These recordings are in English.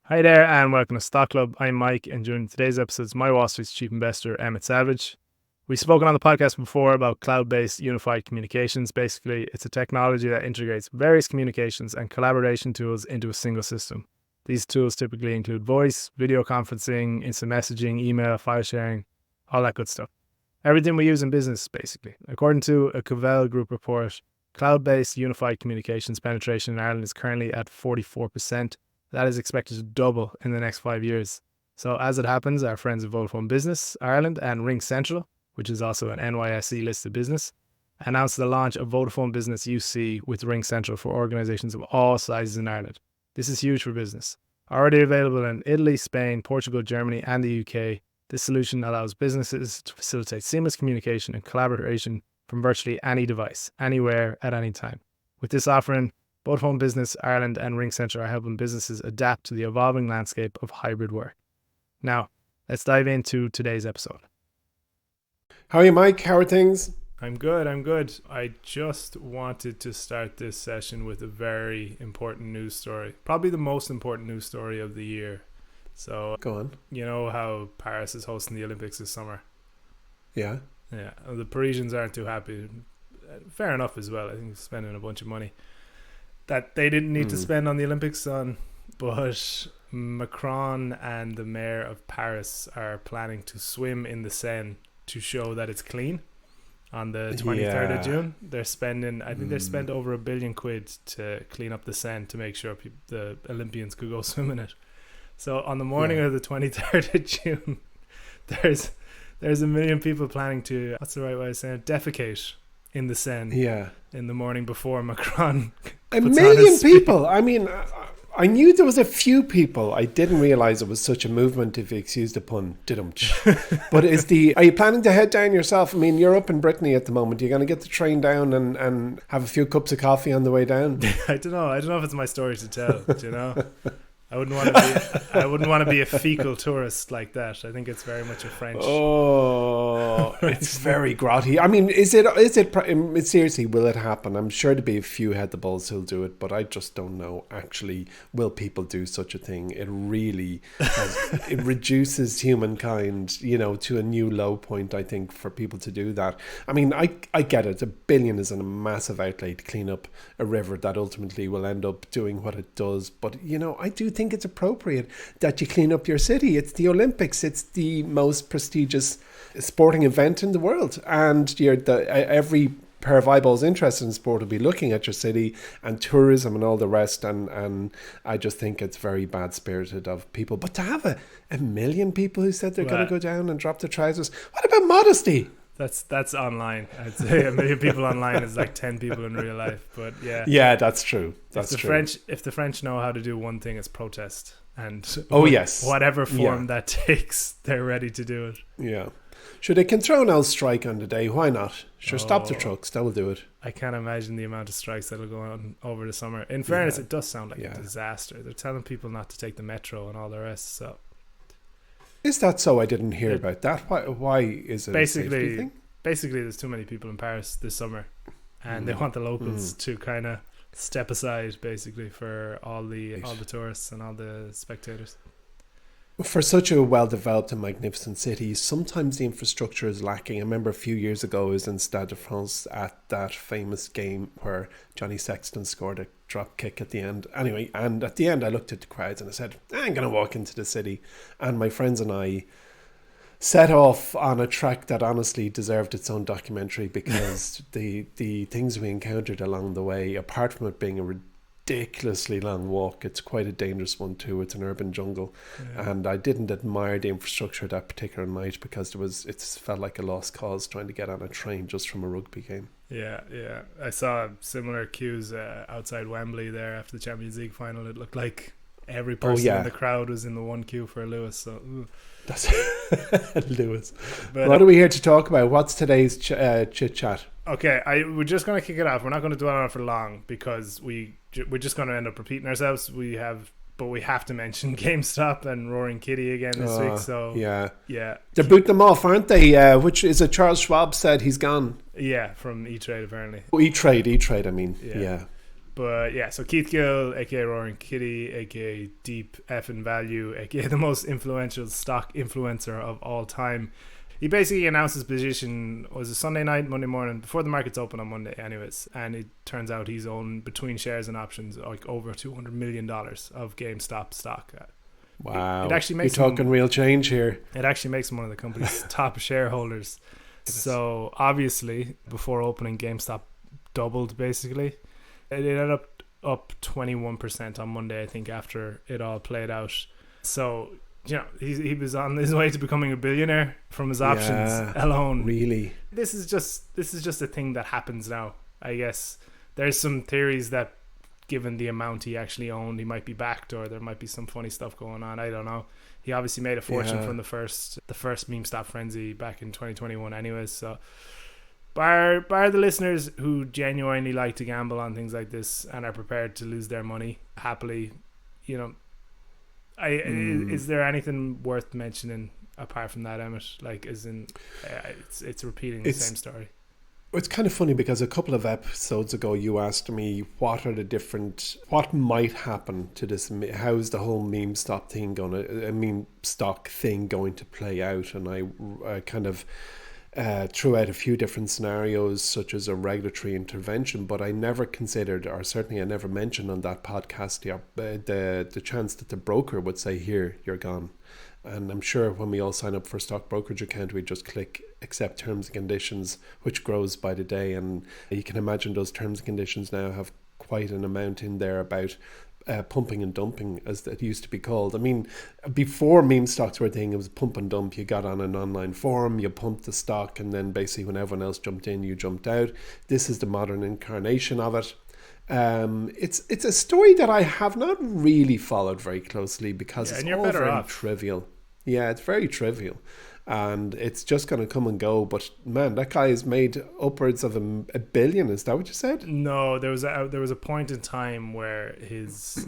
Hi there and welcome to Stock Club. I'm Mike and during today's episode is MyWallSt's chief investor Emmet Savage. We've spoken on the podcast before about cloud-based unified communications. Basically, it's a technology that integrates various communications and collaboration tools into a single system. These tools typically include voice, video conferencing, instant messaging, email, file sharing, all that good stuff. Everything we use in business, basically. According to a Covell Group report, cloud-based unified communications penetration in Ireland is currently at 44%. That is expected to double in the next 5 years. So as it happens, our friends at Vodafone Business Ireland and Ring Central, which is also an NYSE listed business, announced the launch of Vodafone Business UC with Ring Central for organizations of all sizes in Ireland. This is huge for business. Already available in Italy, Spain, Portugal, Germany, and the UK, this solution allows businesses to facilitate seamless communication and collaboration from virtually any device, anywhere, at any time. With this offering, Vodafone Business Ireland and Ring Central are helping businesses adapt to the evolving landscape of hybrid work. Now, let's dive into today's episode. How are you, Mike? How are things? I'm good. I just wanted to start this session with a very important news story. Probably the most important news story of the year. So, go on. You know how Paris is hosting the Olympics this summer? Yeah. Yeah. The Parisians aren't too happy. Fair enough as well. I think spending a bunch of money that they didn't need to spend on the Olympics on, but Macron and the mayor of Paris are planning to swim in the Seine to show that it's clean on the 23rd of June. They're spending, I think they spent over £1 billion to clean up the Seine to make sure the Olympians could go swim in it. So on the morning of the 23rd of June, there's 1 million people planning to, what's the right way of saying it, defecate in the Seine in the morning before Macron. 1 million people. I mean, I knew there was a few people. I didn't realize it was such a movement, if you excuse the pun. But are you planning to head down yourself? I mean, you're up in Brittany at the moment. You're going to get the train down and have a few cups of coffee on the way down? I don't know if it's my story to tell, do you know? I wouldn't want to be a fecal tourist like that. I think it's very much a French. Oh, it's very grotty. I mean, is it seriously, will it happen? I'm sure there'll be a few head the balls who'll do it, but I just don't know. Actually, will people do such a thing? It really it reduces humankind, to a new low point, I think, for people to do that. I mean, I get it. $1 billion is a massive outlay to clean up a river that ultimately will end up doing what it does. But, I do think it's appropriate that you clean up your city. It's the Olympics. It's the most prestigious sporting event in the world, and every pair of eyeballs interested in sport will be looking at your city and tourism and all the rest. And I just think it's very bad spirited of people. But to have a million people who said they're going to go down and drop their trousers, what about modesty? That's online. I'd say 1 million people online is like 10 people in real life. But yeah, that's true. That's true. If the French know how to do one thing, it's protest, and whatever form that takes, they're ready to do it. Yeah, sure. They can throw an old strike on the day. Why not? Sure, stop the trucks. That will do it. I can't imagine the amount of strikes that'll go on over the summer. In fairness, it does sound like a disaster. They're telling people not to take the metro and all the rest. So. Is that so? I didn't hear about that. Why is it a safety thing? Basically, there's too many people in Paris this summer, and they want the locals to kind of step aside, basically, for all the tourists and all the spectators. For such a well-developed and magnificent city, sometimes the infrastructure is lacking. I remember a few years ago I was in Stade de France at that famous game where Johnny Sexton scored a drop kick at the end. Anyway, and at the end I looked at the crowds and I said, I'm going to walk into the city. And my friends and I set off on a track that honestly deserved its own documentary, because the things we encountered along the way, apart from it being a ridiculously long walk, it's quite a dangerous one too. It's an urban jungle, and I didn't admire the infrastructure that particular night because it felt like a lost cause trying to get on a train just from a rugby game. Yeah. I saw similar queues outside Wembley there after the Champions League final. It looked like every person in the crowd was in the one queue for Lewis. So that's Lewis. But what are we here to talk about? What's today's chit chat? Okay, we're just going to kick it off. We're not going to dwell on it for long because we're just going to end up repeating ourselves. But we have to mention GameStop and Roaring Kitty again this week. So yeah, they're booting them off, aren't they? Which is it? Charles Schwab said he's gone. Yeah, from E-Trade apparently. E-Trade. I mean, yeah. But yeah, so Keith Gill, aka Roaring Kitty, aka Deep Effin' Value, aka the most influential stock influencer of all time. He basically announced his position, was it Sunday night, Monday morning, before the markets open on Monday anyways. And it turns out he's owned, between shares and options, like over $200 million of GameStop stock. Wow. It actually makes You're talking real change here. It actually makes him one of the company's top shareholders. So obviously, before opening, GameStop doubled basically. It ended up 21% on Monday, I think, after it all played out. So, you know, he was on his way to becoming a billionaire from his options alone. Really? This is just a thing that happens now, I guess. There's some theories that given the amount he actually owned, he might be backed, or there might be some funny stuff going on. I don't know. He obviously made a fortune from the first meme stop frenzy back in 2021 anyways, so bar the listeners who genuinely like to gamble on things like this and are prepared to lose their money happily, you know, is there anything worth mentioning apart from that, Emmet? Like, as in, it's repeating the same story. It's kind of funny because a couple of episodes ago you asked me what might happen to this, how's the whole meme stock thing going to play out, and I kind of threw out a few different scenarios such as a regulatory intervention, but I never considered, or certainly I never mentioned on that podcast, the chance that the broker would say, here, you're gone. And I'm sure when we all sign up for a stock brokerage account, we just click accept terms and conditions, which grows by the day. And you can imagine those terms and conditions now have quite an amount in there about pumping and dumping, as it used to be called. I mean, before meme stocks were a thing, it was pump and dump. You got on an online forum, you pumped the stock, and then basically when everyone else jumped in, you jumped out. This is the modern incarnation of it. It's a story that I have not really followed very closely because it's all very trivial. Yeah, it's very trivial, and it's just going to come and go. But man, that guy has made upwards of a billion. Is that what you said? No, there was a point in time where his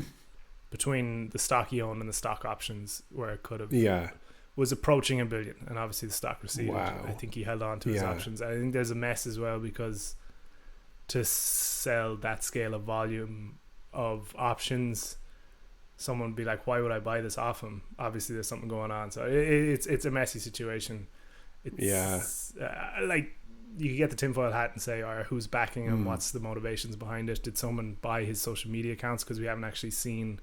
between the stock he owned and the stock options, where it could have was approaching $1 billion, and obviously the stock receded. Wow. I think he held on to his options. I think there's a mess as well because to sell that scale of volume of options, someone would be like, why would I buy this off him? Obviously there's something going on. So it's a messy situation. Like, you could get the tinfoil hat and say, all right, who's backing him? What's the motivations behind it? Did someone buy his social media accounts? Because we haven't actually seen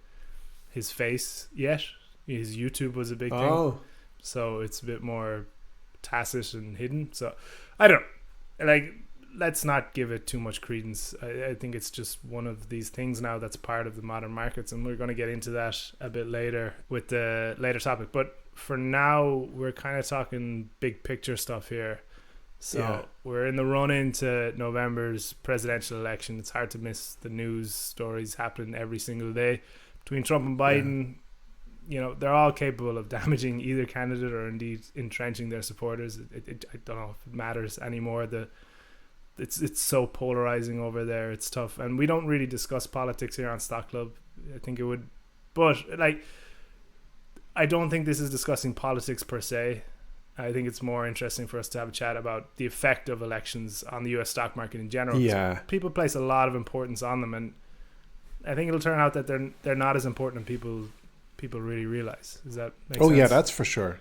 his face yet. His YouTube was a big thing. So it's a bit more tacit and hidden. So I don't know. Like, let's not give it too much credence. I think it's just one of these things now that's part of the modern markets, and we're going to get into that a bit later with the later topic. But for now, we're kind of talking big picture stuff here. So we're in the run into November's presidential election. It's hard to miss the news stories happening every single day between Trump and Biden. You know, they're all capable of damaging either candidate or indeed entrenching their supporters. I don't know if it matters anymore. It's so polarizing over there. It's tough, and we don't really discuss politics here on Stock Club. I think it would, but like, I don't think this is discussing politics per se. I think it's more interesting for us to have a chat about the effect of elections on the US stock market in general. Yeah, people place a lot of importance on them, and I think it'll turn out that they're not as important as people really realize. Does that make sense? Yeah, that's for sure.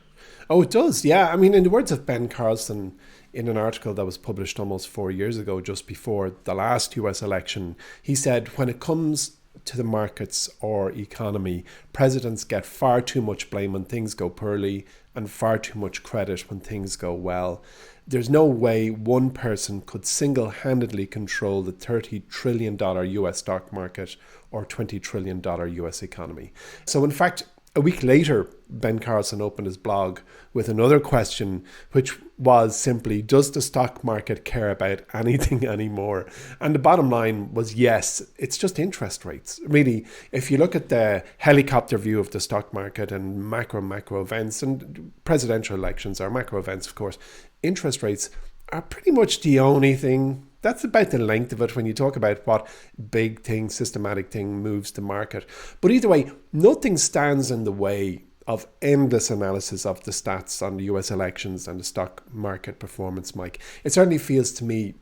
Oh, it does. Yeah, I mean, in the words of Ben Carlson, in an article that was published almost 4 years ago, just before the last US election, he said, when it comes to the markets or economy, presidents get far too much blame when things go poorly and far too much credit when things go well. There's no way one person could single-handedly control the $30 trillion US stock market or $20 trillion US economy. So in fact, a week later, Ben Carlson opened his blog with another question, which was simply, does the stock market care about anything anymore? And the bottom line was yes, it's just interest rates. Really, if you look at the helicopter view of the stock market and macro events, and presidential elections are macro events, of course, interest rates are pretty much the only thing. That's about the length of it when you talk about what big thing, systematic thing moves the market. But either way, nothing stands in the way of endless analysis of the stats on the US elections and the stock market performance, Mike. It certainly feels to me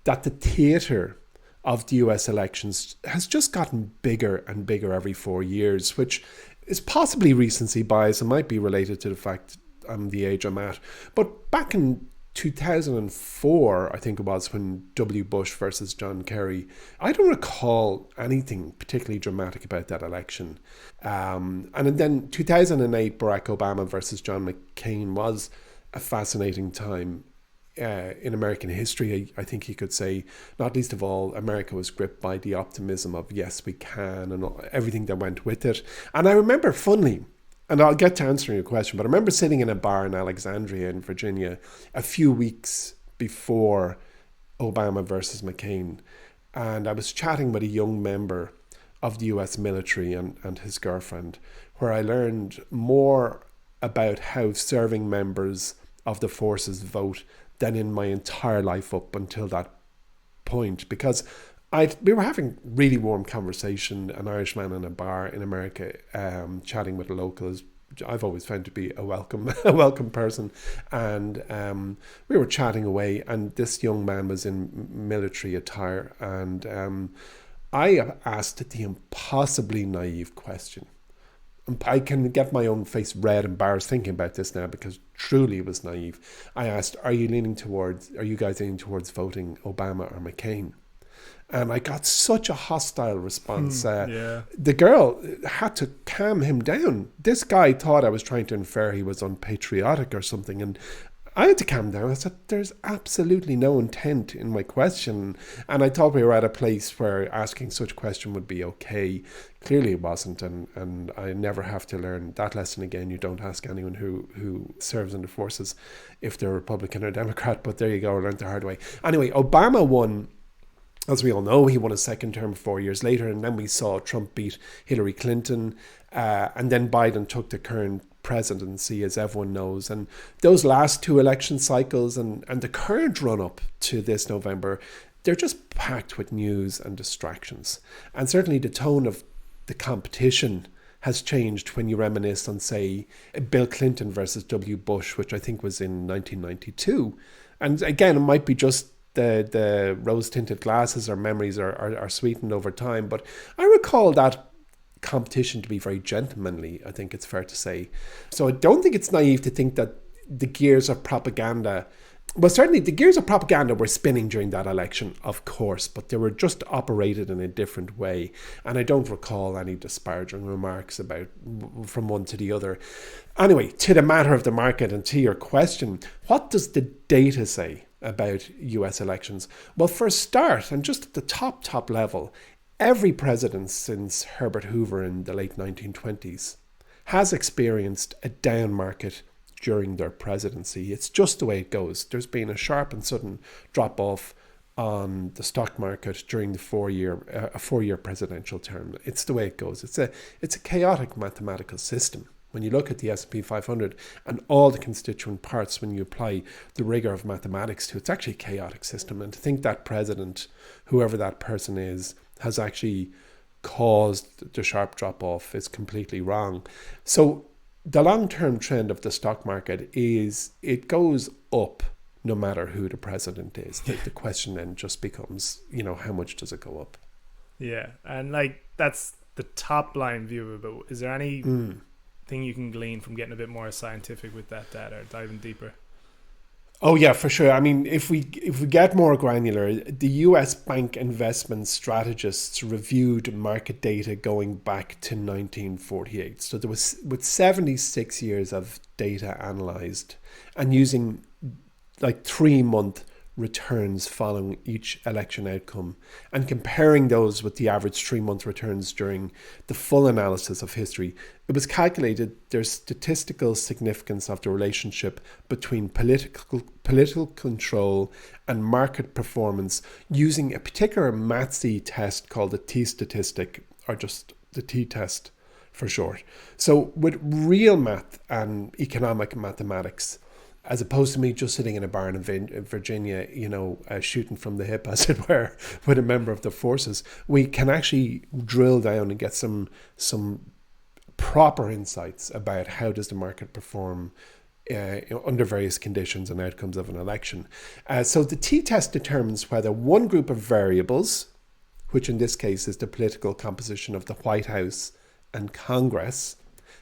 that the theatre of the US elections has just gotten bigger and bigger every 4 years, which is possibly recency bias and might be related to the fact I'm the age I'm at. But back in 2004, I think it was, when W. Bush versus John Kerry, I don't recall anything particularly dramatic about that election. And then 2008, Barack Obama versus John McCain was a fascinating time in American history. I think you could say, not least of all, America was gripped by the optimism of yes, we can, and everything that went with it. And I remember fondly, and I'll get to answering your question, but I remember sitting in a bar in Alexandria in Virginia a few weeks before Obama versus McCain, and I was chatting with a young member of the US military and his girlfriend, where I learned more about how serving members of the forces vote than in my entire life up until that point, because we were having really warm conversation, an Irishman in a bar in America, chatting with the locals. I've always found to be a welcome person, and we were chatting away, and this young man was in military attire, and I asked the impossibly naive question. I can get my own face red, embarrassed thinking about this now, because truly it was naive. I asked, are you guys leaning towards voting Obama or McCain? And I got such a hostile response. The girl had to calm him down. This guy thought I was trying to infer he was unpatriotic or something. And I had to calm down. I said, there's absolutely no intent in my question. And I thought we were at a place where asking such a question would be okay. Clearly it wasn't. And I never have to learn that lesson again. You don't ask anyone who serves in the forces if they're Republican or Democrat. But there you go. I learned the hard way. Anyway, Obama won. As we all know, he won a second term 4 years later, and then we saw Trump beat Hillary Clinton, and then Biden took the current presidency, as everyone knows. And those last two election cycles and the current run-up to this November, they're just packed with news and distractions. And certainly the tone of the competition has changed when you reminisce on, say, Bill Clinton versus W. Bush, which I think was in 1992. And again, it might be just the rose-tinted glasses, or memories are sweetened over time. But I recall that competition to be very gentlemanly, I think it's fair to say. So I don't think it's naive to think that the gears of propaganda, well, certainly the gears of propaganda were spinning during that election, of course, but they were just operated in a different way. And I don't recall any disparaging remarks about from one to the other. Anyway, to the matter of the market and to your question, what does the data say about US elections? Well, for a start, and just at the top level, every president since Herbert Hoover in the late 1920s has experienced a down market during their presidency. It's just the way it goes. There's been a sharp and sudden drop off on the stock market during the four-year presidential term. It's the way it goes. It's a chaotic mathematical system. When you look at the S&P 500 and all the constituent parts, when you apply the rigor of mathematics to it, it's actually a chaotic system. And to think that president, whoever that person is, has actually caused the sharp drop-off is completely wrong. So the long-term trend of the stock market is it goes up no matter who the president is. The question then just becomes, how much does it go up? Yeah, and that's the top line view of it. Is there any thing you can glean from getting a bit more scientific with that data, or diving deeper? Oh yeah, for sure. I mean, if we get more granular, the US bank investment strategists reviewed market data going back to 1948. So there was, with 76 years of data analyzed, and using 3-month returns following each election outcome, and comparing those with the average 3-month returns during the full analysis of history, it was calculated there's statistical significance of the relationship between political control and market performance using a particular mathsy test called the T-statistic, or just the T-test for short. So with real math and economic mathematics, as opposed to me just sitting in a bar in Virginia, shooting from the hip, as it were, with a member of the forces, we can actually drill down and get some proper insights about how does the market perform under various conditions and outcomes of an election. So the T-test determines whether one group of variables, which in this case is the political composition of the White House and Congress,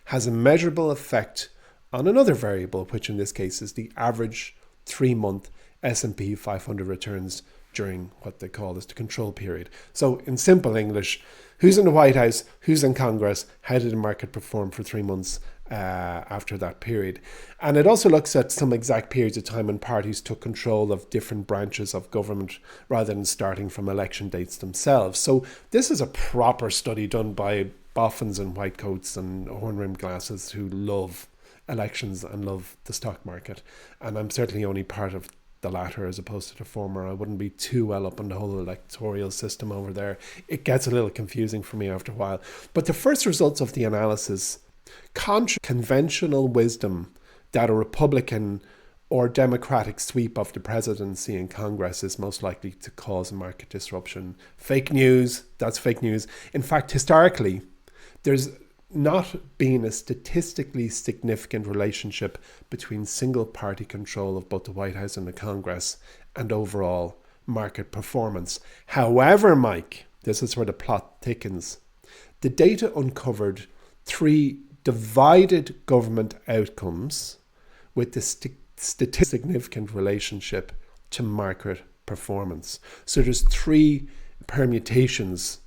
has a measurable effect on another variable, which in this case is the average 3-month S&P 500 returns during what they call is the control period. So in simple English, who's in the White House, who's in Congress, how did the market perform for 3 months after that period? And it also looks at some exact periods of time when parties took control of different branches of government rather than starting from election dates themselves. So this is a proper study done by boffins in white coats and horn-rimmed glasses who love elections and love the stock market. And I'm certainly only part of the latter as opposed to the former. I wouldn't be too well up on the whole electoral system over there. It gets a little confusing for me after a while. But the first results of the analysis, contra conventional wisdom that a Republican or Democratic sweep of the presidency and Congress is most likely to cause market disruption. Fake news, that's fake news. In fact, historically, there's not been a statistically significant relationship between single party control of both the White House and the Congress and overall market performance. However, Mike, this is where the plot thickens. The data uncovered 3 divided government outcomes with the statistically significant relationship to market performance. So there's 3 permutations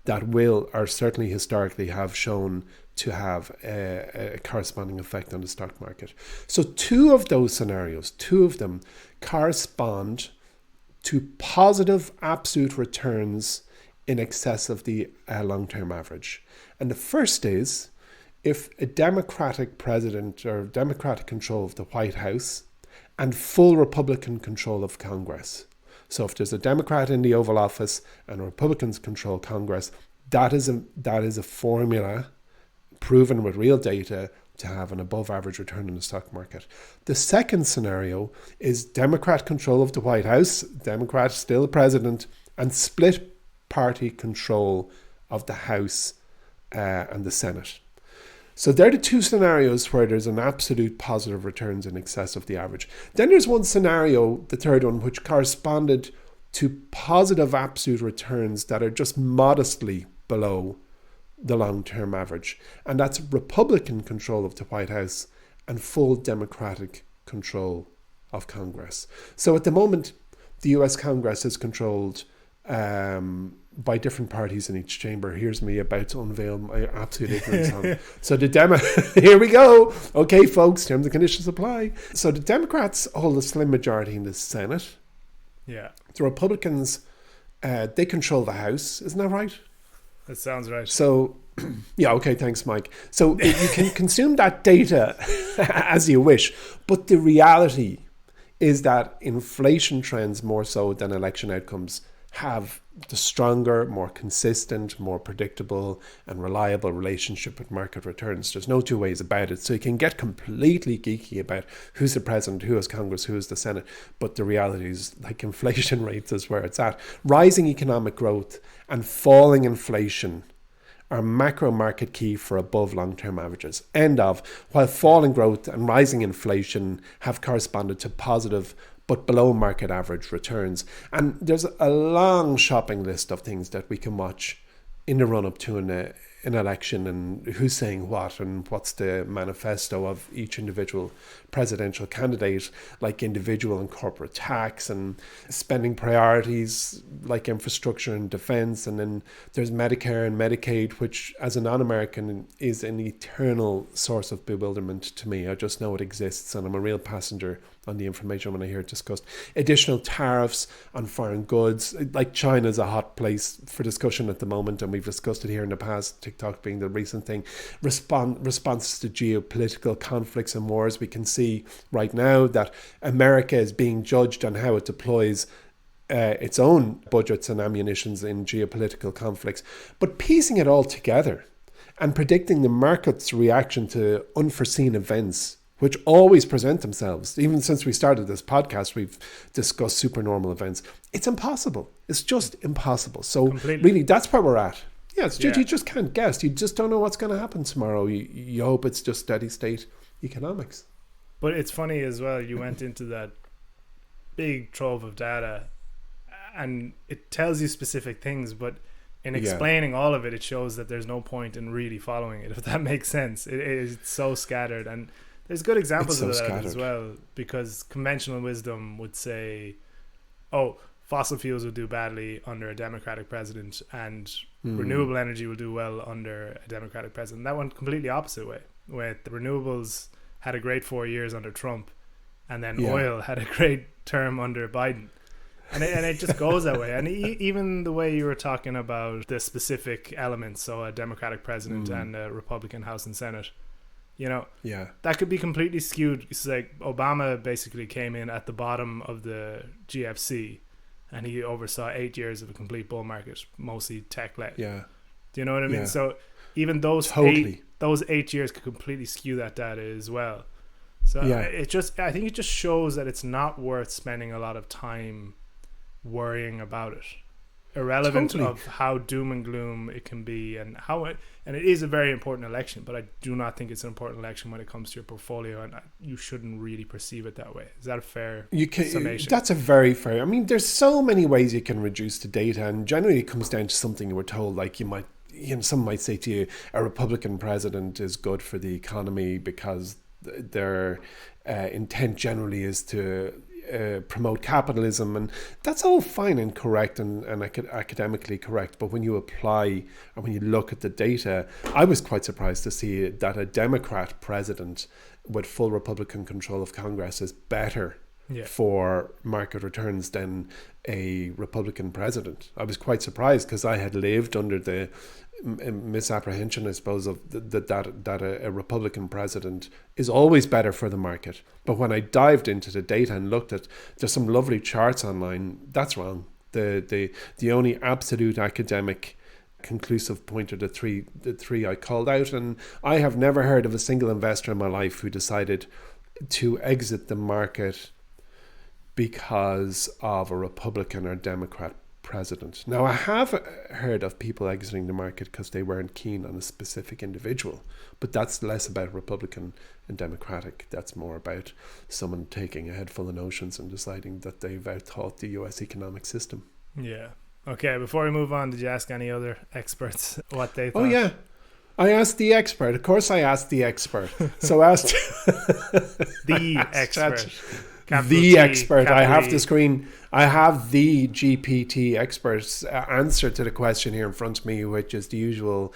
that will, or certainly historically have shown to have a corresponding effect on the stock market. So 2 of those scenarios, 2 of them correspond to positive absolute returns in excess of the long-term average. And the first is if a Democratic president or Democratic control of the White House and full Republican control of Congress. So if there's a Democrat in the Oval Office and Republicans control Congress, that is a formula proven with real data to have an above average return in the stock market. The second scenario is Democrat control of the White House, Democrat still president, and split party control of the House and the Senate. So they're the 2 scenarios where there's an absolute positive returns in excess of the average. Then there's one scenario, the third one, which corresponded to positive absolute returns that are just modestly below the long-term average. And that's Republican control of the White House and full Democratic control of Congress. So at the moment, the US Congress is controlled by different parties in each chamber. Here's me about to unveil my absolute ignorance on. So the here we go. Okay, folks, terms and conditions apply. So the Democrats hold a slim majority in the Senate. Yeah. The Republicans, they control the House. Isn't that right? That sounds right. So, yeah, okay, thanks, Mike. So you can consume that data as you wish, but the reality is that inflation trends more so than election outcomes have the stronger, more consistent, more predictable and reliable relationship with market returns. There's no 2 ways about it. So you can get completely geeky about who's the president, who is Congress, who is the Senate. But the reality is, like, inflation rates is where it's at. Rising economic growth and falling inflation are macro market key for above long-term averages. End of. While falling growth and rising inflation have corresponded to positive but below market average returns. And there's a long shopping list of things that we can watch in the run-up to an election, and who's saying what and what's the manifesto of each individual presidential candidate, like individual and corporate tax and spending priorities like infrastructure and defense. And then there's Medicare and Medicaid, which as a non-American is an eternal source of bewilderment to me. I just know it exists and I'm a real passenger on the information when I hear it discussed. Additional tariffs on foreign goods, like China's a hot place for discussion at the moment, and we've discussed it here in the past, TikTok being the recent thing. Responses to geopolitical conflicts and wars. We can see right now that America is being judged on how it deploys its own budgets and ammunitions in geopolitical conflicts. But piecing it all together and predicting the market's reaction to unforeseen events, which always present themselves. Even since we started this podcast, we've discussed supernormal events. It's impossible. It's just impossible. So really, that's where we're at. Yeah, it's just, you just can't guess. You just don't know what's going to happen tomorrow. You hope it's just steady state economics. But it's funny as well, you went into that big trove of data and it tells you specific things, but in Yeah. explaining all of it, it shows that there's no point in really following it, if that makes sense. It's so scattered, and there's good examples It's so of that as scattered. well, because conventional wisdom would say, oh, fossil fuels will do badly under a Democratic president, and renewable energy will do well under a Democratic president. That went completely opposite way, where the renewables had a great 4 years under Trump, and then Yeah. oil had a great term under Biden. And it just goes that way. And even the way you were talking about the specific elements, so a Democratic president and a Republican House and Senate, you know, Yeah. that could be completely skewed. It's like Obama basically came in at the bottom of the GFC, and he oversaw 8 years of a complete bull market, mostly tech-led. Yeah. Do you know what I mean? Yeah. So even those Totally. those 8 years could completely skew that data as well. So Yeah. I think it just shows that it's not worth spending a lot of time worrying about it, irrelevant Totally. of how doom and gloom it can be, and and it is a very important election, but I do not think it's an important election when it comes to your portfolio, and you shouldn't really perceive it that way. Is that a fair summation? That's a very fair. I mean, there's so many ways you can reduce the data, and generally it comes down to something you were told. Like some might say to you, a Republican president is good for the economy because their intent generally is to promote capitalism, and that's all fine and correct and academically correct. But when you apply and when you look at the data, I was quite surprised to see that a Democrat president with full Republican control of Congress is better for market returns than a Republican president. I was quite surprised because I had lived under the misapprehension, I suppose, of that a Republican president is always better for the market. But when I dived into the data and looked at, there's some lovely charts online. That's wrong. The only absolute academic conclusive point are the three I called out, and I have never heard of a single investor in my life who decided to exit the market because of a Republican or Democrat president. Now, I have heard of people exiting the market because they weren't keen on a specific individual, but that's less about Republican and Democratic. That's more about someone taking a head full of notions and deciding that they've outthought the US economic system. Yeah. Okay, before we move on, did you ask any other experts what they thought? Oh, yeah. I asked the expert. Of course I asked the expert. So I asked... the expert. The expert. I have the screen. I have the GPT expert's answer to the question here in front of me, which is the usual,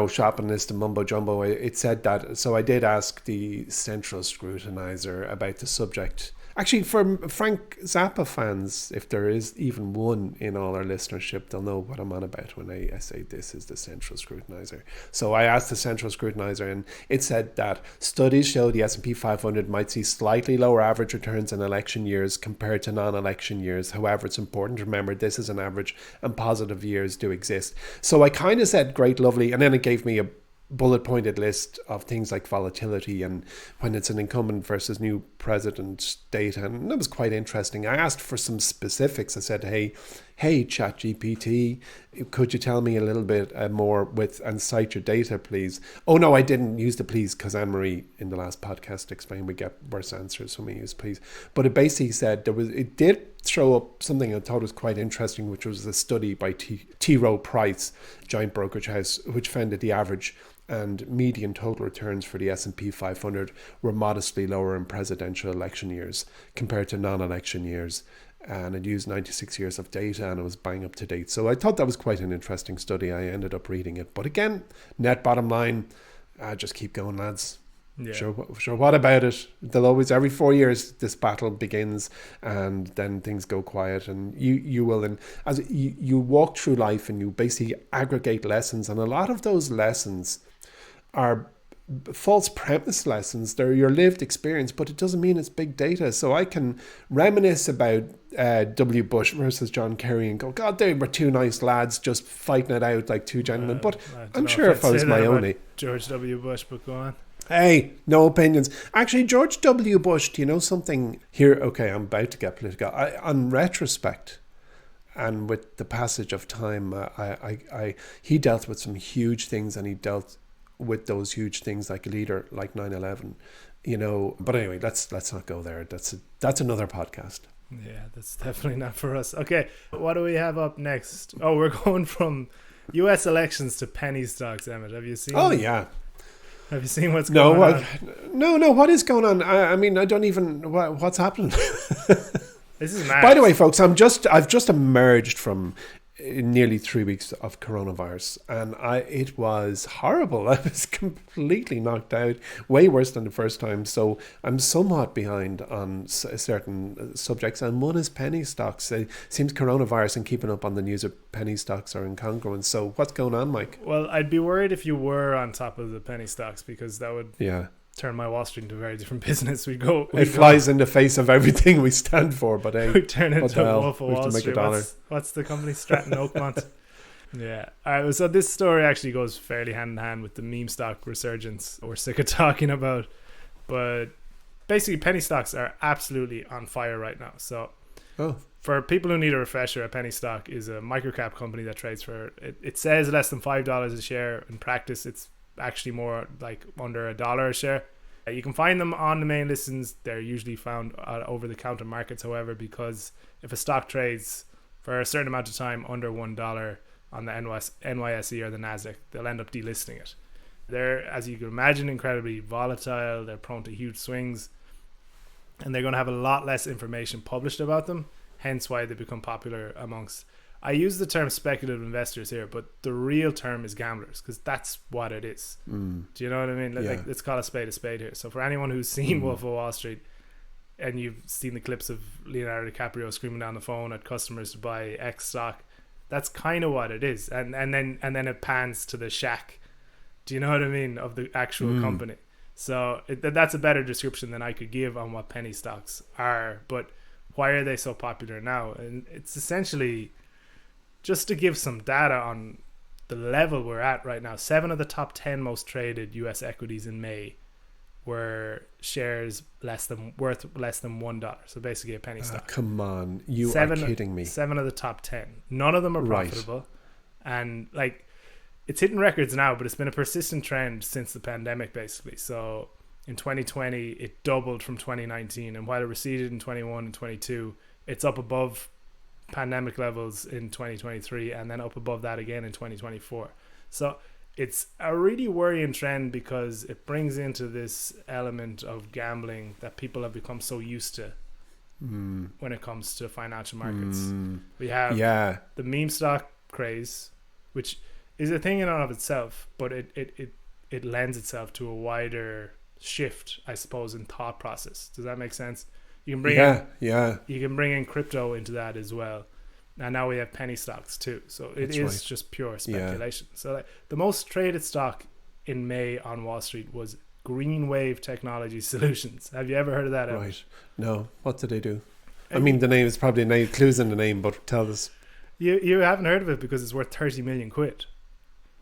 shopping list and mumbo jumbo. It said that. So I did ask the central scrutinizer about the subject. Actually, for Frank Zappa fans, if there is even one in all our listenership, they'll know what I'm on about when I say this is the central scrutinizer. So I asked the central scrutinizer, and it said that studies show the S&P 500 might see slightly lower average returns in election years compared to non-election years. However, it's important to remember this is an average and positive years do exist. So I kind of said, great, lovely. And then it gave me a bullet pointed list of things like volatility and when it's an incumbent versus new president data, and that was quite interesting. I asked for some specifics. I said, hey ChatGPT, could you tell me a little bit more and cite your data, please? Oh no, I didn't use the please because Anne-Marie in the last podcast explained we get worse answers when we use please. But it basically said it did throw up something I thought was quite interesting, which was a study by T. Rowe Price, giant brokerage house, which found that the average and median total returns for the S&P 500 were modestly lower in presidential election years compared to non-election years. And it used 96 years of data and it was bang up to date. So I thought that was quite an interesting study. I ended up reading it. But again, net bottom line, just keep going, lads. Yeah. Sure. What about it? They'll always, every 4 years, this battle begins, and then things go quiet, and you will. And as you walk through life, and you basically aggregate lessons, and a lot of those lessons are false premise lessons. They're your lived experience, but it doesn't mean it's big data. So I can reminisce about W. Bush versus John Kerry and go, God, they were two nice lads just fighting it out like two gentlemen. But I'm sure if I was my own age, George W. Bush, but go on. Hey, no opinions. Actually, George W. Bush, do you know something here? Okay, I'm about to get political. On retrospect, and with the passage of time, he dealt with some huge things, and he dealt with those huge things like a leader, like 9/11, But anyway, let's not go there. That's another podcast. Yeah, that's definitely not for us. Okay, what do we have up next? Oh, we're going from U.S. elections to penny stocks, Emmett. Have you seen? Oh yeah. Have you seen what's No, going on? no. What is going on? I mean, I don't even. What's happening? This is mad. By the way, folks, I've just emerged from nearly 3 weeks of coronavirus, and it was horrible. I was completely knocked out, way worse than the first time. So I'm somewhat behind on certain subjects, and one is penny stocks. It seems coronavirus and keeping up on the news of penny stocks are incongruent. So what's going on, Mike? Well, I'd be worried if you were on top of the penny stocks, because that would turn MyWallSt into a very different business. It flies in the face of everything we stand for, but hey, we turn into a Wolf of Wall Street. $1. What's the company? Stratton Oakmont. Yeah. So this story actually goes fairly hand in hand with the meme stock resurgence we're sick of talking about. But basically, penny stocks are absolutely on fire right now. So for people who need a refresher, a penny stock is a microcap company that trades for, it says less than $5 a share. In practice, it's actually more like under $1 a share. You can find them on the main listings. They're usually found over-the-counter markets, however, because if a stock trades for a certain amount of time under $1 on the NYSE or the Nasdaq, they'll end up delisting it. They're, as you can imagine, incredibly volatile. They're prone to huge swings, and they're going to have a lot less information published about them, hence why they become popular amongst, I use the term speculative investors here, but the real term is gamblers, because that's what it is. Do you know what I mean? Like, let's call a spade here. So for anyone who's seen Wolf of Wall Street, and you've seen the clips of Leonardo DiCaprio screaming down the phone at customers to buy X stock, that's kind of what it is. And then it pans to the shack. Do you know what I mean? Of the actual company. So that's a better description than I could give on what penny stocks are. But why are they so popular now? And it's essentially, just to give some data on the level we're at right now, 7 of the top 10 most traded US equities in May were shares worth less than $1. So basically a penny stock. Come on, you are kidding me. 7 of the top 10. None of them are profitable. And like, it's hitting records now, but it's been a persistent trend since the pandemic, basically. So in 2020, it doubled from 2019. And while it receded in 21 and 22, it's up above pandemic levels in 2023, and then up above that again in 2024. So it's a really worrying trend, because it brings into this element of gambling that people have become so used to when it comes to financial markets. We have the meme stock craze, which is a thing in and of itself, but it lends itself to a wider shift, I suppose, in thought process. Does that make sense? You can bring you can bring in crypto into that as well. And now we have penny stocks too. So it is just pure speculation. So like, the most traded stock in May on Wall Street was Green Wave Technology Solutions. Have you ever heard of that? Ever? Right. No. What do they do? I mean, the name is probably clues in the name, but tell us. You haven't heard of it because it's worth 30 million quid.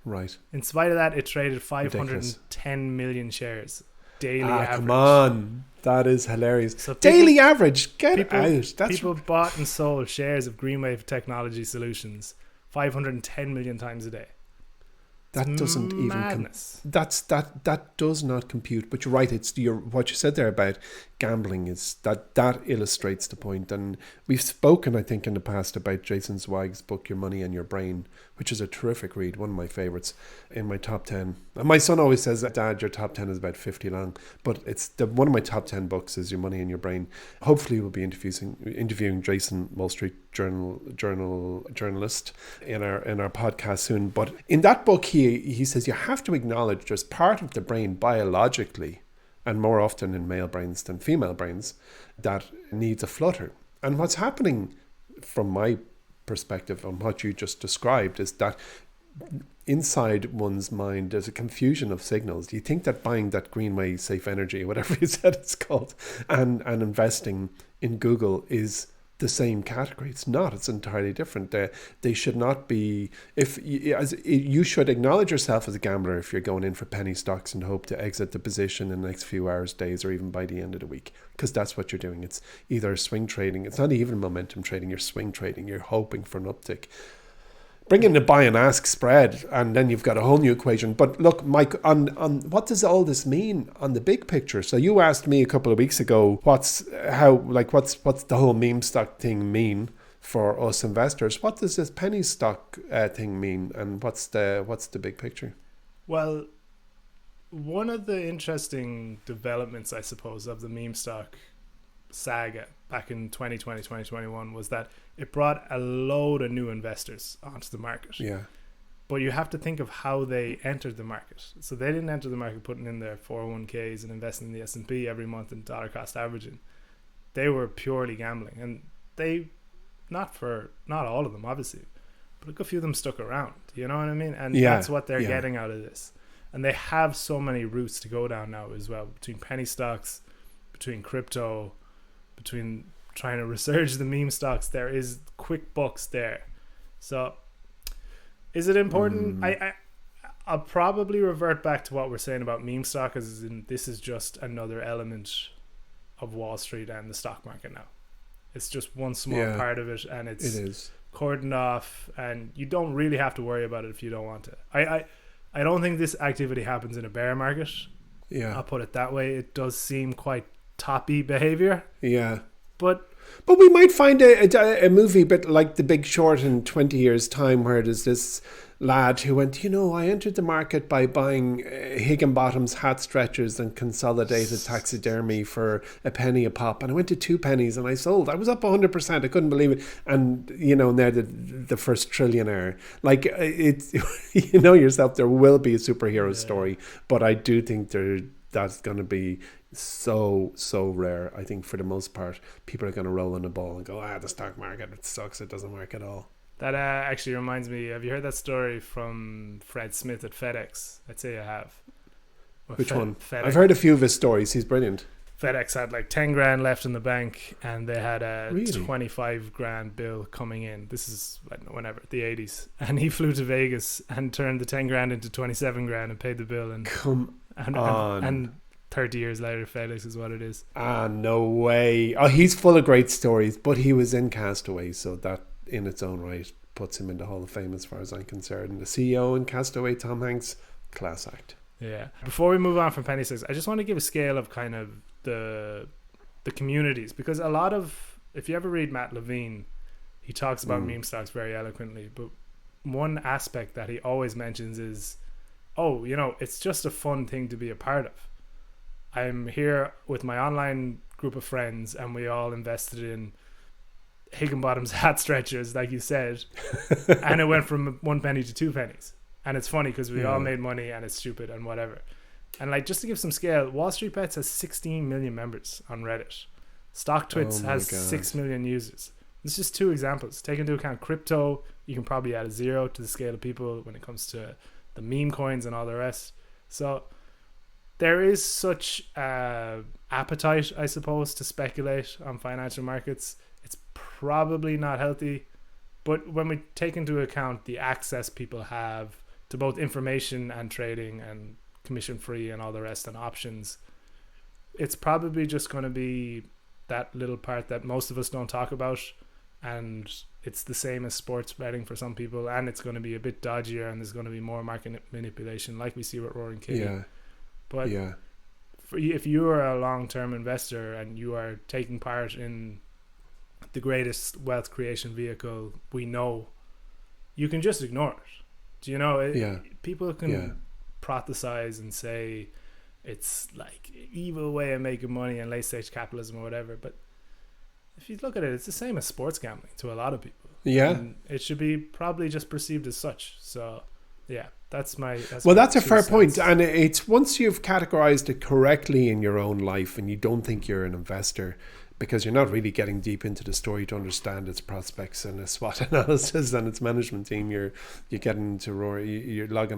Right. In spite of that, it traded 510 million shares. Daily average. Come on. That is hilarious. So daily average. Get out. People bought and sold shares of Greenwave Technology Solutions 510 million times a day. That doesn't madness. That does not compute. But you're right. It's what you said there about gambling is that illustrates the point. And we've spoken, I think, in the past about Jason Zweig's book, Your Money and Your Brain, which is a terrific read, one of my favorites, in my top 10. And my son always says, Dad, your top 10 is about 50 long. But it's one of my top 10 books is Your Money and Your Brain. Hopefully we'll be interviewing Jason, Wall Street journalist, in our podcast soon. But in that book, he says you have to acknowledge there's part of the brain biologically, and more often in male brains than female brains, that needs a flutter. And what's happening from my perspective on what you just described is that inside one's mind there's a confusion of signals. You think that buying that Greenway Safe Energy, whatever you said it's called, and investing in Google is the same category. It's not. It's entirely different. They should not be. You should acknowledge yourself as a gambler if you're going in for penny stocks and hope to exit the position in the next few hours, days, or even by the end of the week, because that's what you're doing. It's either swing trading. It's not even momentum trading. You're swing trading. You're hoping for an uptick. Bring in the buy and ask spread, and then you've got a whole new equation. But look, Mike, on what does all this mean on the big picture? So you asked me a couple of weeks ago, what's the whole meme stock thing mean for us investors? What does this penny stock thing mean, and what's the big picture? Well, one of the interesting developments, I suppose, of the meme stock saga back in 2020, 2021 was that it brought a load of new investors onto the market. Yeah. But you have to think of how they entered the market. So they didn't enter the market putting in their 401ks and investing in the S&P every month and dollar cost averaging. They were purely gambling, and they, not all of them obviously, but a few of them stuck around. You know what I mean? And that's what they're getting out of this. And they have so many routes to go down now as well, between penny stocks, between crypto, between trying to resurge the meme stocks. There is quick bucks there. So is it important? I'll probably revert back to what we're saying about meme stock, as in this is just another element of Wall Street and the stock market now. It's just one small part of it, and it is cordoned off, and you don't really have to worry about it if you don't want to. I don't think this activity happens in a bear market. Yeah, I'll put it that way. It does seem quite toppy behavior. Yeah, but we might find a movie bit like The Big Short in 20 years' time, where there's this lad who went, I entered the market by buying Higginbottom's hat stretchers and Consolidated Taxidermy for a penny a pop, and I went to 2 pennies and I sold. I was up 100%. I couldn't believe it. And they're the first trillionaire. Like, it's yourself, there will be a superhero story, but I do think that's going to be so rare. I think for the most part, people are going to roll on the ball and go, the stock market, it sucks, it doesn't work at all. That actually reminds me, have you heard that story from Fred Smith at FedEx? I'd say you have. Which one? FedEx. I've heard a few of his stories. He's brilliant. FedEx had like 10 grand left in the bank, and they had a 25 grand bill coming in. This is whenever, the 80s. And he flew to Vegas and turned the 10 grand into 27 grand and paid the bill. And Come on. And 30 years later, FedEx is what it is. No way. Oh, he's full of great stories, but he was in Castaway, so that in its own right puts him in the Hall of Fame as far as I'm concerned. And the CEO in Castaway, Tom Hanks, class act. Yeah. Before we move on from penny stocks, I just want to give a scale of kind of the communities, because a lot of, if you ever read Matt Levine, he talks about meme stocks very eloquently, but one aspect that he always mentions is, it's just a fun thing to be a part of. I'm here with my online group of friends, and we all invested in Higginbottom's hat stretchers, like you said, and it went from 1 penny to 2 pennies. And it's funny because we all made money, and it's stupid and whatever. And like, just to give some scale, Wall Street Bets has 16 million members on Reddit. StockTwits has 6 million users. It's just 2 examples. Take into account crypto, you can probably add a 0 to the scale of people when it comes to the meme coins and all the rest. So there is such appetite, I suppose, to speculate on financial markets. It's probably not healthy, but when we take into account the access people have to both information and trading and commission free and all the rest and options, it's probably just going to be that little part that most of us don't talk about, and it's the same as sports betting for some people, and it's going to be a bit dodgier, and there's going to be more market manipulation like we see with Roaring Kitty. But if you are a long-term investor and you are taking part in the greatest wealth creation vehicle we know, you can just ignore it. Do you know? People can prophesize and say it's like evil way of making money and late stage capitalism or whatever, but if you look at it, it's the same as sports gambling to a lot of people. And it should be probably just perceived as such. So that's a fair point. And it's once you've categorized it correctly in your own life and you don't think you're an investor, because you're not really getting deep into the story to understand its prospects and its SWOT analysis and its management team, you're logging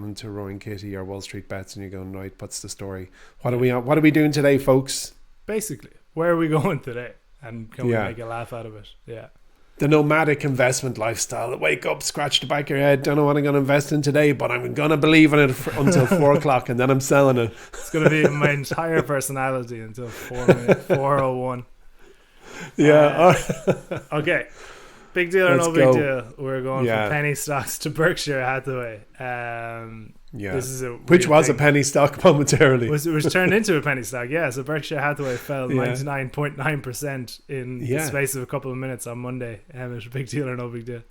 into Roaring Kitty or Wall Street Bets and you're going, right, what's the story? What are we doing today, folks? Basically, where are we going today? And can we make a laugh out of it? Yeah. The nomadic investment lifestyle. Wake up, scratch the back of your head, don't know what I'm going to invest in today, but I'm going to believe in it until 4 o'clock and then I'm selling it. It's going to be my entire personality until 4:01. Yeah. Okay. Big deal or Let's no big go. deal? We're going Yeah. from penny stocks to Berkshire Hathaway. Yeah. This is a Which weird was thing. a penny stock momentarily. It was turned into a penny stock. Yeah, so Berkshire Hathaway fell Yeah. 99.9% in the Yeah. space of a couple of minutes on Monday. It's a big deal or no big deal?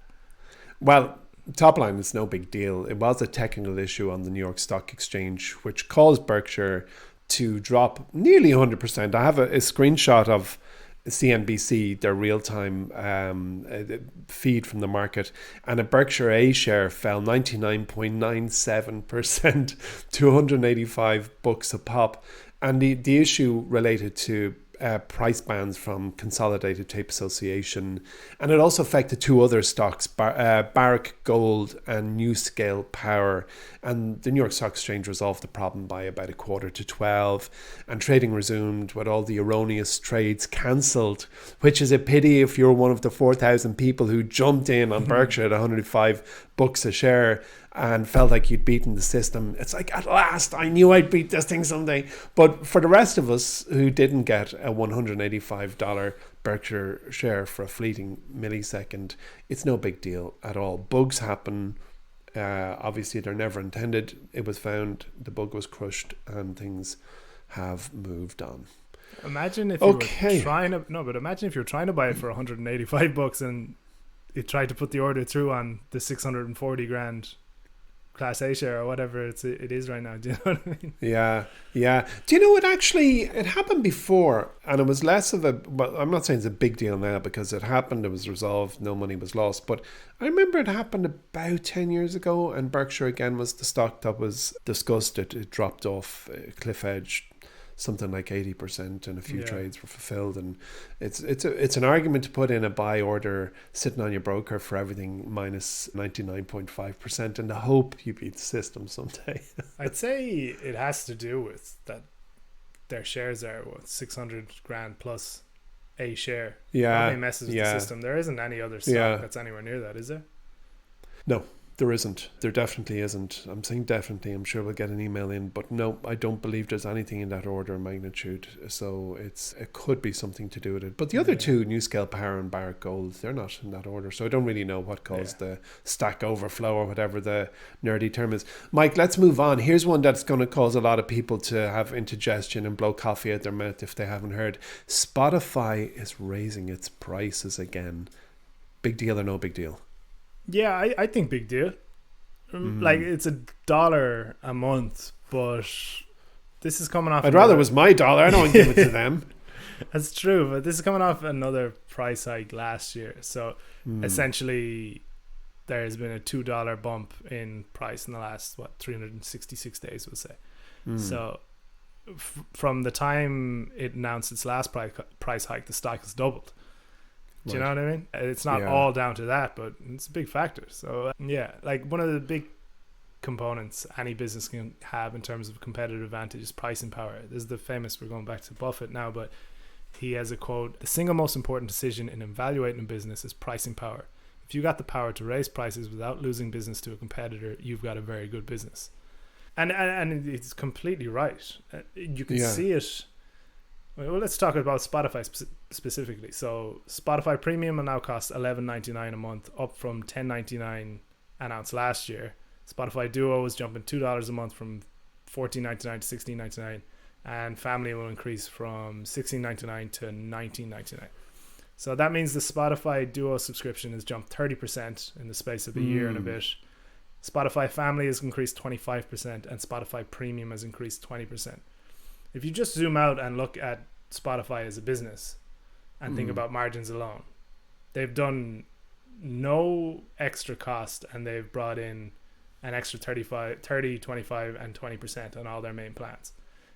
Well, top line is no big deal. It was a technical issue on the New York Stock Exchange, which caused Berkshire to drop nearly 100%. I have a screenshot of CNBC, their real-time feed from the market, and a Berkshire A share fell 99.97% to 185 bucks a pop. And the issue related to price bands from Consolidated Tape Association, and it also affected two other stocks, Barrick Gold and NewScale Power. And the New York Stock Exchange resolved the problem by about 11:45, and trading resumed with all the erroneous trades cancelled, which is a pity if you're one of the 4,000 people who jumped in on Berkshire at 105 bucks a share and felt like you'd beaten the system. It's like, at last, I knew I'd beat this thing someday. But for the rest of us who didn't get a $185 Berkshire share for a fleeting millisecond, it's no big deal at all. Bugs happen. Obviously, they're never intended. It was found, the bug was crushed, and things have moved on. Imagine if you were trying to imagine if you were trying to buy it for 185 bucks and you tried to put the order through on the 640 grand Class A share or whatever it is right now. Do you know what I mean? Yeah. Do you know it happened before, and it was less of a, well, I'm not saying it's a big deal now because it happened, it was resolved, no money was lost, but I remember it happened about 10 years ago, and Berkshire again was the stock that was discussed. It dropped off a cliff edge, something like 80%, and a few trades were fulfilled. And it's an argument to put in a buy order sitting on your broker for everything minus 99.5% in the hope you beat the system someday. I'd say it has to do with that their shares are 600 grand plus a share. Probably messes with the system. There isn't any other stock that's anywhere near that, is there? No, there isn't. There definitely isn't. I'm saying definitely. I'm sure we'll get an email in, but no, I don't believe there's anything in that order of magnitude. So it could be something to do with it. But the other two, NewScale Power and Barrick Gold, they're not in that order. So I don't really know what caused the stack overflow or whatever the nerdy term is. Mike, let's move on. Here's one that's going to cause a lot of people to have indigestion and blow coffee out their mouth if they haven't heard. Spotify is raising its prices again. Big deal or no big deal? Yeah, I think big deal. Like, it's $1 a month, but this is coming off. I'd rather it was my dollar. I don't want to give it to them. That's true, but this is coming off another price hike last year. So essentially, there's been a $2 bump in price in the last 366 days, we'll say. So from the time it announced its last price hike, the stock has doubled. Do you know what I mean? It's not all down to that, but it's a big factor. So like one of the big components any business can have in terms of competitive advantage is pricing power. This is the famous, we're going back to Buffett now, but he has a quote: "The single most important decision in evaluating a business is pricing power. If you got the power to raise prices without losing business to a competitor, you've got a very good business." And it's completely right. You can see it. Well, let's talk about Spotify specifically. So Spotify Premium will now cost $11.99 a month, up from $10.99 announced last year. Spotify Duo is jumping $2 a month from $14.99 to $16.99, and Family will increase from $16.99 to $19.99. So that means the Spotify Duo subscription has jumped 30% in the space of a year and a bit. Spotify Family has increased 25%, and Spotify Premium has increased 20%. If you just zoom out and look at Spotify as a business and think about margins alone, they've done no extra cost, and they've brought in an extra 30, 25 and 20% on all their main plans.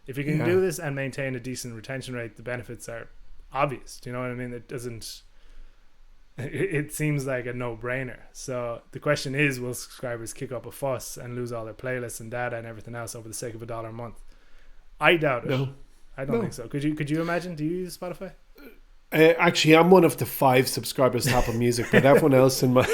If you can do this and maintain a decent retention rate, the benefits are obvious. Do you know what I mean? It seems like a no-brainer. So the question is, will subscribers kick up a fuss and lose all their playlists and data and everything else over the sake of $1 a month? I doubt it. No. I don't think so. Could you imagine? Do you use Spotify? Actually, I'm one of the 5 subscribers to Apple Music, but everyone else in my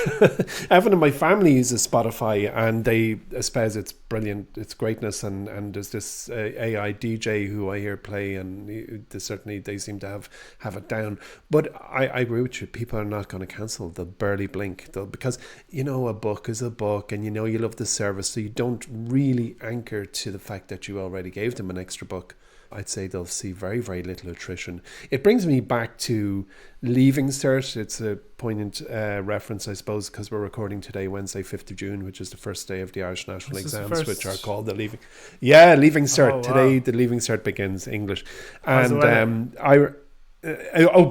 everyone in my family uses Spotify, and they espouse its brilliant, its greatness. And there's this AI DJ who I hear play, and certainly they seem to have it down. But I agree with you. People are not going to cancel. They'll barely blink, because a book is a book, and you love the service, so you don't really anchor to the fact that you already gave them an extra book. I'd say they'll see very, very little attrition. It brings me back to Leaving Cert. It's a poignant reference, I suppose, because we're recording today, Wednesday, 5th of June, which is the first day of the Irish National Exams, which are called the Leaving. Yeah, Leaving Cert. Today, the Leaving Cert begins, English. And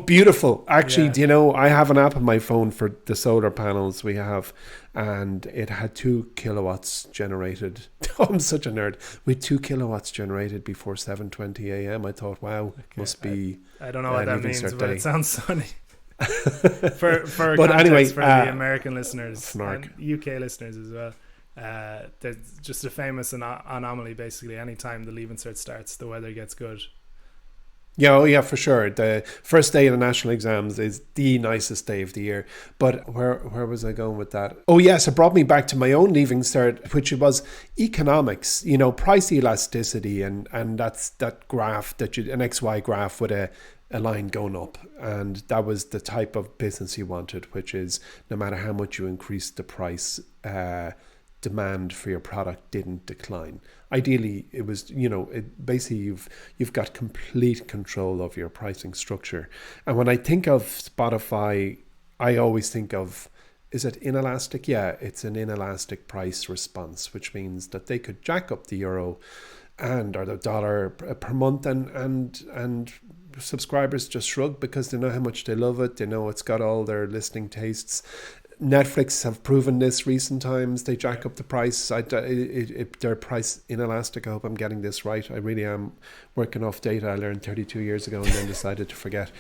beautiful. Actually, I have an app on my phone for the solar panels we have, and it had 2 kilowatts generated. I'm such a nerd. With 2 kilowatts generated before 7:20 a.m. I thought, wow, must be. I don't know what that means, but it sounds funny. for but context, anyway, for the American listeners snark. and UK listeners as well, there's just a famous anomaly. Basically, anytime the Leaving Cert starts, the weather gets good. Yeah, for sure. The first day of the national exams is the nicest day of the year. But where was I going with that? Oh, yes, it brought me back to my own Leaving Cert, which was economics, price elasticity, and that's that graph, an XY graph with a line going up. And that was the type of business you wanted, which is no matter how much you increase the price, demand for your product didn't decline. Ideally, it was, basically you've got complete control of your pricing structure. And when I think of Spotify, I always think of, is it inelastic? Yeah, it's an inelastic price response, which means that they could jack up the euro or the dollar per month, and subscribers just shrug because they know how much they love it. They know it's got all their listening tastes. Netflix have proven this recent times. They jack up the price. Their price inelastic. I hope I'm getting this right. I really am working off data I learned 32 years ago and then decided to forget.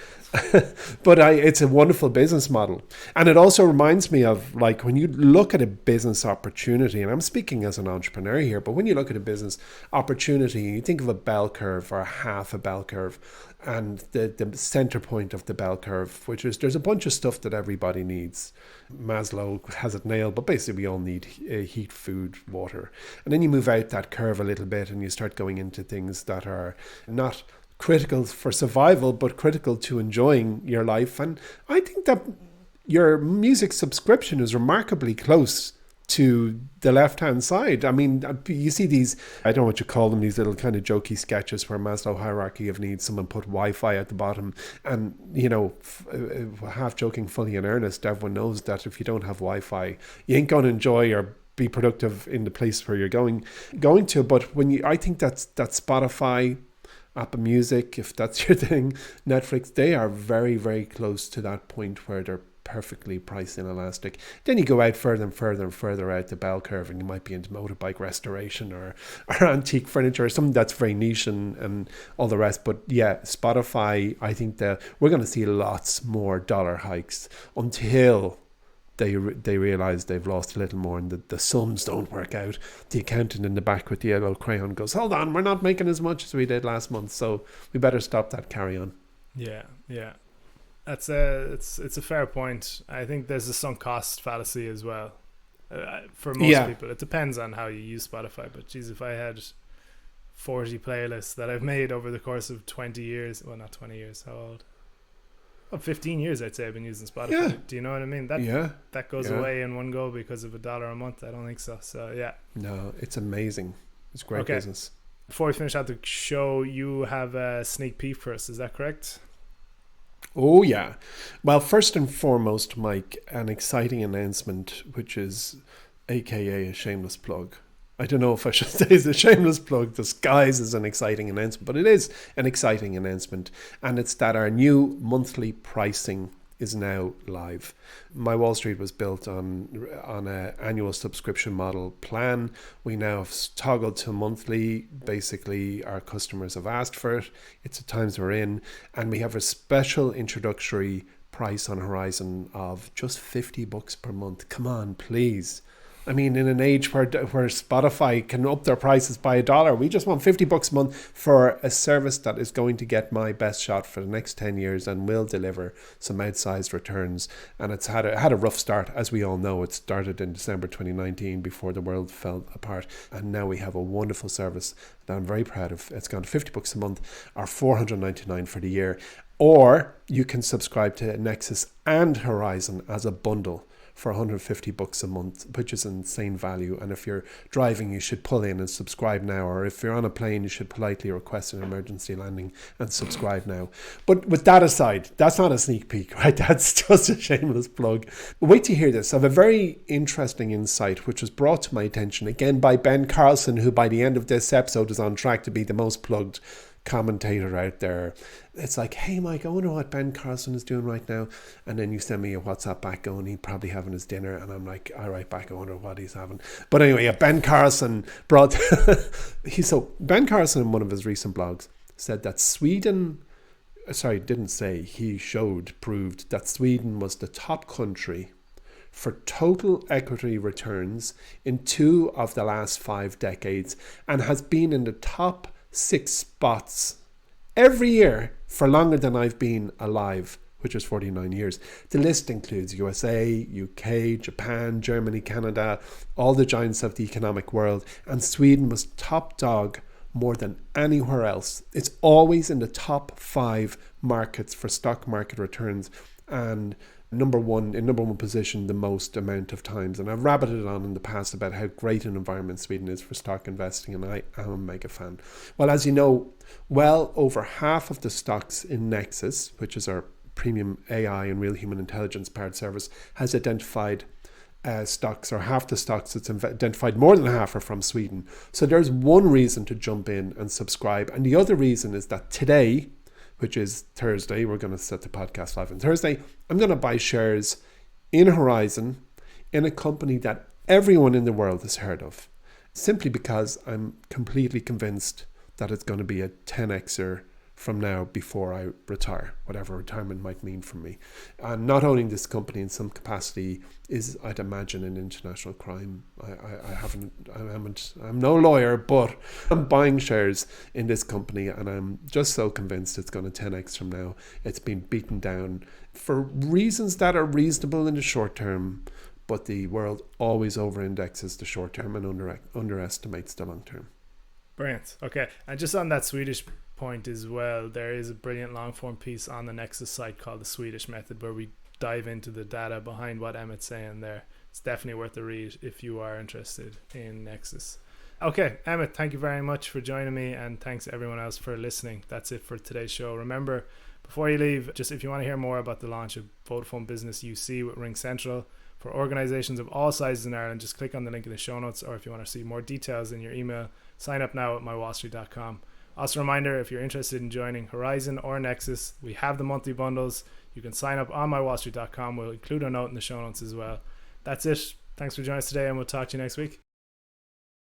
But it's a wonderful business model. And it also reminds me of, like, when you look at a business opportunity, and I'm speaking as an entrepreneur here, but when you look at a business opportunity, you think of a bell curve or half a bell curve. And the center point of the bell curve, which is there's a bunch of stuff that everybody needs. Maslow has it nailed, but basically we all need heat, food, water. And then you move out that curve a little bit and you start going into things that are not critical for survival, but critical to enjoying your life. And I think that your music subscription is remarkably close to the left-hand side. I mean, you see these, I don't know what you call them, these little kind of jokey sketches where Maslow hierarchy of needs, someone put Wi-Fi at the bottom, and, half joking, fully in earnest, everyone knows that if you don't have Wi-Fi, you ain't going to enjoy or be productive in the place where you're going to. But I think that Spotify, Apple Music, if that's your thing, Netflix, they are very, very close to that point where they're perfectly price inelastic. Then you go out further and further and further out the bell curve, and you might be into motorbike restoration or antique furniture or something that's very niche and all the rest. But yeah, Spotify, I think that we're going to see lots more dollar hikes until they realize they've lost a little more and the sums don't work out. The accountant in the back with the yellow crayon goes, hold on, we're not making as much as we did last month, so we better stop that carry on. Yeah. It's a fair point. I think there's a sunk cost fallacy as well. For most people, it depends on how you use Spotify. But geez, if I had 40 playlists that I've made over the course of 20 years, well, not 20 years, how old? Well, 15 years, I'd say I've been using Spotify. Yeah. Do you know what I mean? That goes away in one go because of $1 a month. I don't think so. So yeah. No, it's amazing. It's great business. Before we finish out the show, you have a sneak peek for us. Is that correct? Oh, yeah. Well, first and foremost, Mike, an exciting announcement, which is AKA a shameless plug. I don't know if I should say it's a shameless plug disguised as an exciting announcement, but it is an exciting announcement. And it's that our new monthly pricing is now live. MyWallSt was built on an annual subscription model plan. We now have toggled to monthly. Basically, our customers have asked for it. It's the times we're in. And we have a special introductory price on horizon of just $50 per month. Come on, please. I mean, in an age where Spotify can up their prices by $1, we just want $50 a month for a service that is going to get my best shot for the next 10 years and will deliver some outsized returns. And it's had a rough start, as we all know. It started in December 2019 before the world fell apart. And now we have a wonderful service that I'm very proud of. It's gone to $50 a month or $499 for the year. Or you can subscribe to Nexus and Horizon as a bundle for $150 a month, which is an insane value. And if you're driving, you should pull in and subscribe now. Or if you're on a plane, you should politely request an emergency landing and subscribe now. But with that aside, that's not a sneak peek, right? That's just a shameless plug. But wait to hear this. I have a very interesting insight, which was brought to my attention again by Ben Carlson, who by the end of this episode is on track to be the most plugged commentator out there. It's like, hey Mike, I wonder what Ben Carlson is doing right now. And then you send me a WhatsApp back going, he's probably having his dinner. And I'm like, I write back, I wonder what he's having. But anyway, Ben Carlson brought Ben Carlson in one of his recent blogs said that proved that Sweden was the top country for total equity returns in 2 of the last 5 decades and has been in the top 6 spots every year for longer than I've been alive, which is 49 years. The list includes USA, UK, Japan, Germany, Canada, all the giants of the economic world, and Sweden was top dog more than anywhere else. It's always in the top 5 markets for stock market returns, and number one position the most amount of times. And I've rabbited on in the past about how great an environment Sweden is for stock investing, and I am a mega fan. Well, as you know, well over half of the stocks in Nexus, which is our premium AI and real human intelligence powered service, has identified stocks, or half the stocks it's identified, more than half are from Sweden. So there's one reason to jump in and subscribe. And the other reason is that today, which is Thursday, we're going to set the podcast live on Thursday, I'm going to buy shares in Horizon in a company that everyone in the world has heard of, simply because I'm completely convinced that it's going to be a 10xer from now before I retire, whatever retirement might mean for me. And not owning this company in some capacity is, I'd imagine, an international crime. I'm no lawyer, but I'm buying shares in this company, and I'm just so convinced it's going to 10x from now. It's been beaten down for reasons that are reasonable in the short term, but the world always over-indexes the short term and underestimates the long term. Brilliant. Okay, and just on that Swedish point as well, there is a brilliant long form piece on the Nexus site called The Swedish Method, where we dive into the data behind what Emmet's saying there. It's definitely worth a read if you are interested in Nexus. Okay, Emmet, thank you very much for joining me, and thanks everyone else for listening. That's it for today's show. Remember, before you leave, just if you want to hear more about the launch of Vodafone Business UC with Ring Central for organizations of all sizes in Ireland, just click on the link in the show notes, or if you want to see more details in your email, sign up now at MyWallSt.com. Also, a reminder, if you're interested in joining Horizon or Nexus, we have the monthly bundles. You can sign up on MyWallSt.com. We'll include a note in the show notes as well. That's it. Thanks for joining us today, and we'll talk to you next week.